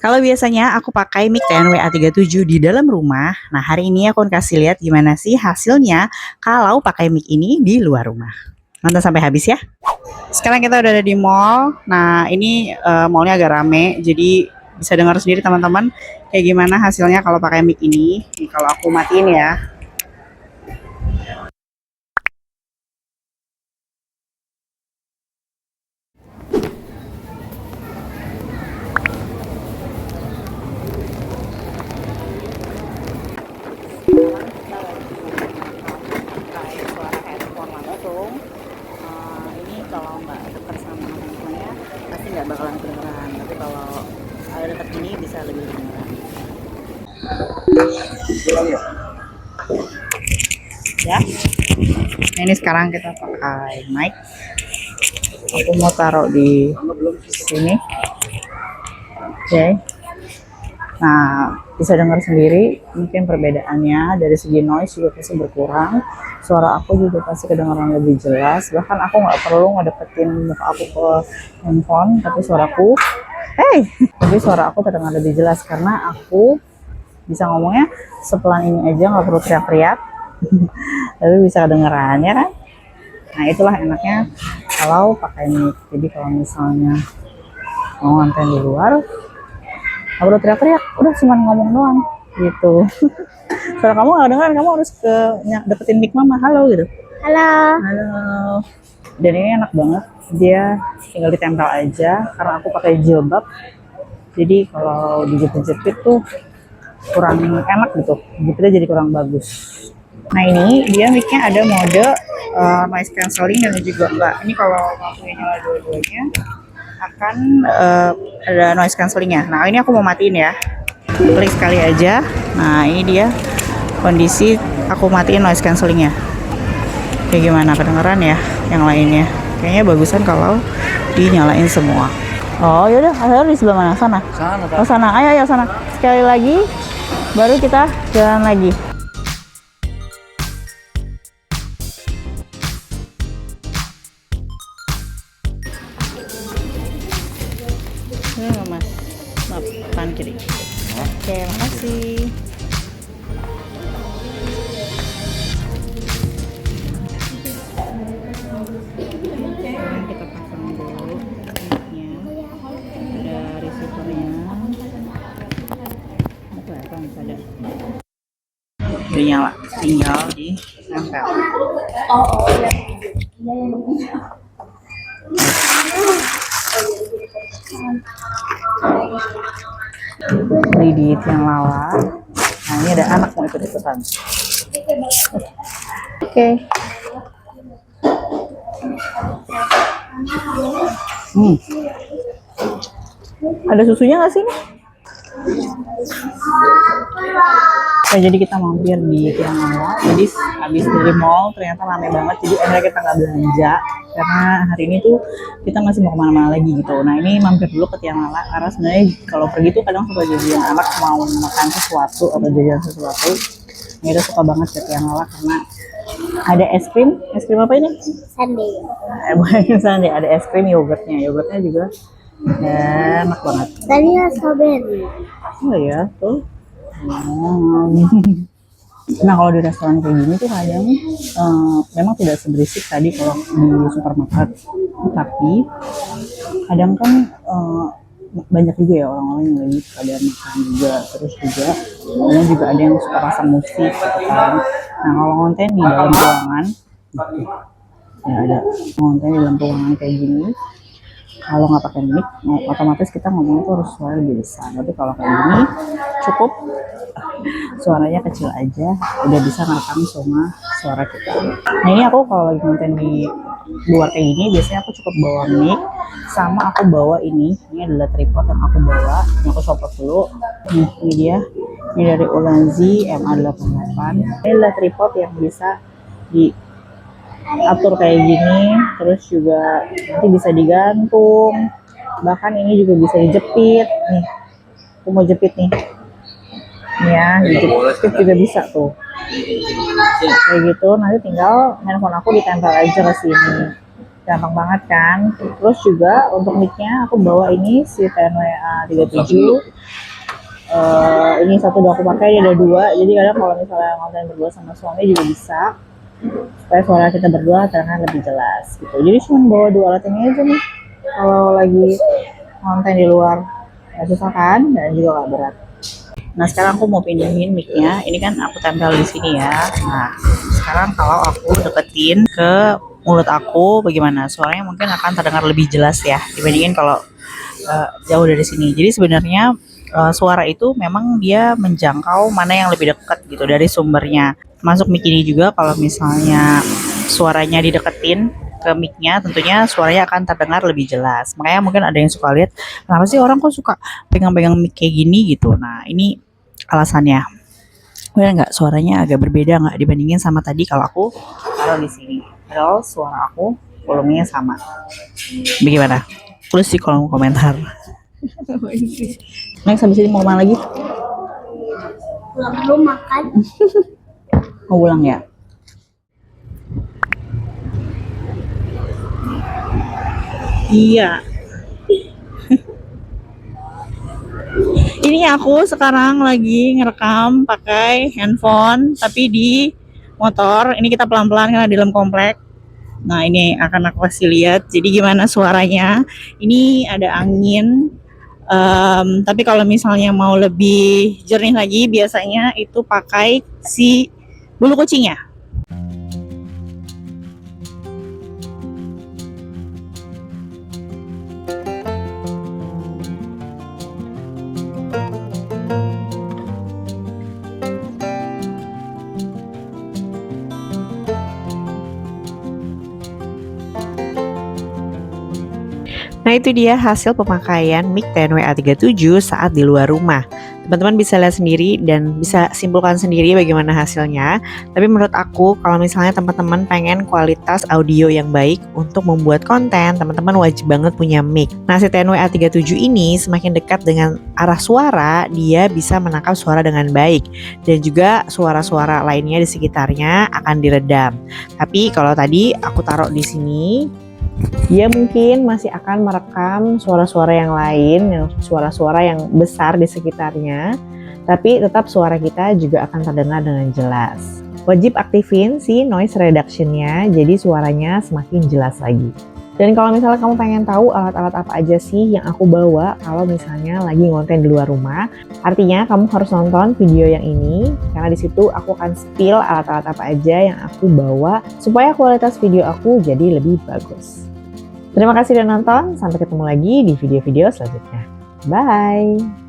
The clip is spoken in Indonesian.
Kalau biasanya aku pakai mic TNWA37 di dalam rumah, nah hari ini aku akan kasih lihat gimana sih hasilnya kalau pakai mic ini di luar rumah. Nonton sampai habis ya. Sekarang kita udah ada di mall. Nah ini mallnya agak rame, jadi bisa dengar sendiri teman-teman kayak gimana hasilnya kalau pakai mic ini. Nih, kalau aku matiin ya. Ini kalau nggak dekat sama handphonenya pasti nggak bakalan kedengeran, tapi kalau ada dekat ini bisa lebih kedengeran ya. Nah, ini sekarang kita pakai mic, aku mau taruh di sini. Oke. Nah, bisa dengar sendiri mungkin perbedaannya dari segi noise juga pasti berkurang. Suara aku juga pasti kedengaran lebih jelas. Bahkan aku nggak perlu ngedeketin muka aku ke handphone, tapi suara aku terdengar lebih jelas karena aku bisa ngomongnya sepelan ini aja, nggak perlu teriak-teriak. Tapi bisa kedengeran ya kan? Nah, itulah enaknya kalau pakai mic. Jadi kalau misalnya mau ngonten di luar, nggak perlu teriak-teriak, udah cuma ngomong doang gitu. Suara kamu nggak dengar, kamu harus deketin mic mama, halo gitu. Halo. Halo. Dan ini enak banget, dia tinggal ditempel aja karena aku pakai jilbab. Jadi kalau dijepit-jepit tuh kurang enak gitu, jepitnya jadi kurang bagus. Nah ini dia micnya ada mode noise cancelling dan juga enggak. Ini kalau aku nyala dua-duanya akan ada noise cancellingnya. Nah ini aku mau matiin ya, klik sekali aja. Nah ini dia kondisi aku matiin noise cancellingnya. Kayak gimana, kedengeran ya yang lainnya? Kayaknya bagusan kalau dinyalain semua. Oh yaudah, akhirnya di sebelah mana? Sana? Sana, Oh sana, ayo sana. Sekali lagi, baru kita jalan lagi. Ini mas, maaf, kanan kiri. Oke, makasih. Sekarang kita pasang dulu mic-nya. Ada receiver-nya. Apa ada? Udah nyala, tinggal di nempel. Lidit yang Lala. Nah ini ada anak mau ikut-ikutan. Oke. Ada susunya nggak sih? Nah, jadi kita mampir di Tiang Lala. Jadi habis dari mall ternyata ramai banget. Jadi akhirnya kita nggak belanja karena hari ini tuh kita masih mau kemana-mana lagi gitu. Nah ini mampir dulu ke Tiang Lala karena sebenarnya kalau pergi tuh kadang suka jajan anak mau makan sesuatu atau jajan sesuatu. Ini kita suka banget ke Tiang Lala karena ada es krim apa ini? Sunday. Bukan sundae, ada es krim yogurtnya juga enak banget. Tadi strawberry. Oh ya tuh. Nah kalau di restoran kayak gini tuh kadang memang tidak seberisik tadi kalau di supermarket, tapi kadang kan banyak juga ya orang-orang yang lagi pada makan juga, terus juga kadang juga ada yang suka pasang musik gitu kan. Nah kalau konten di dalam ruangan, ya ada konten di dalam ruangan kayak gini, kalau nggak pakai mic, otomatis kita ngomong tuh harus suara lebih besar. Tapi kalau kayak gini cukup suaranya kecil aja, udah bisa ngerekam semua suara kita. Nah ini aku kalau lagi konten di luar kayak gini, biasanya aku cukup bawa mic, sama aku bawa ini adalah tripod yang aku bawa. Ini aku copot dulu. Nih, ini dia. Ini dari Ulanzi MA88. Ini adalah tripod yang bisa diatur kayak gini, terus juga nanti bisa digantung. Bahkan ini juga bisa dijepit. Nih, aku mau jepit nih. Ya, dijepit juga bisa tuh. Kayak gitu, nanti tinggal handphone aku ditempel aja ke sini. gampang banget kan. Terus juga untuk mic-nya aku bawa ini si TNWA 37. Ini satu udah aku pakai, ada dua, jadi kadang kalau misalnya konten berdua sama suami juga bisa, supaya suara kita berdua terdengar lebih jelas gitu. Jadi cuma bawa dua alat ini aja nih kalau lagi konten di luar, nggak susah kan dan juga nggak berat. Nah sekarang aku mau pindahin mic-nya, ini kan aku tempel di sini ya. Nah sekarang kalau aku deketin ke mulut aku, bagaimana suaranya mungkin akan terdengar lebih jelas ya dibandingin kalau jauh dari sini. Jadi sebenarnya suara itu memang dia menjangkau mana yang lebih dekat gitu dari sumbernya. Masuk mic ini juga kalau misalnya suaranya dideketin ke mic-nya, tentunya suaranya akan terdengar lebih jelas. Makanya mungkin ada yang suka lihat, kenapa sih orang kok suka pegang-pegang mic kayak gini gitu. Nah ini alasannya. Benar nggak suaranya agak berbeda nggak dibandingin sama tadi kalau aku taruh di sini. Padahal suara aku volumenya sama. Bagaimana? Tulis di kolom komentar. Next habis ini mau kemana lagi? Pulang dulu makan. Mau pulang ya? Iya. Ini aku sekarang lagi ngerekam pakai handphone tapi di motor. Ini kita pelan-pelan karena di dalam komplek. Nah ini akan aku kasih lihat. Jadi gimana suaranya? Ini ada angin. Tapi kalau misalnya mau lebih jernih lagi, biasanya itu pakai si bulu kucingnya. Nah itu dia hasil pemakaian mic TNWA 37 saat di luar rumah. Teman-teman bisa lihat sendiri dan bisa simpulkan sendiri bagaimana hasilnya. Tapi menurut aku kalau misalnya teman-teman pengen kualitas audio yang baik untuk membuat konten, teman-teman wajib banget punya mic. Nah si TNWA 37 ini semakin dekat dengan arah suara, dia bisa menangkap suara dengan baik. Dan juga suara-suara lainnya di sekitarnya akan diredam. Tapi kalau tadi aku taruh di sini, dia mungkin masih akan merekam suara-suara yang lain, yang suara-suara yang besar di sekitarnya, tapi tetap suara kita juga akan terdengar dengan jelas. Wajib aktifin si noise reduction-nya, jadi suaranya semakin jelas lagi. Dan kalau misalnya kamu pengen tahu alat-alat apa aja sih yang aku bawa kalau misalnya lagi ngonten di luar rumah, artinya kamu harus nonton video yang ini, karena di situ aku akan spill alat-alat apa aja yang aku bawa supaya kualitas video aku jadi lebih bagus. Terima kasih sudah nonton, sampai ketemu lagi di video-video selanjutnya. Bye!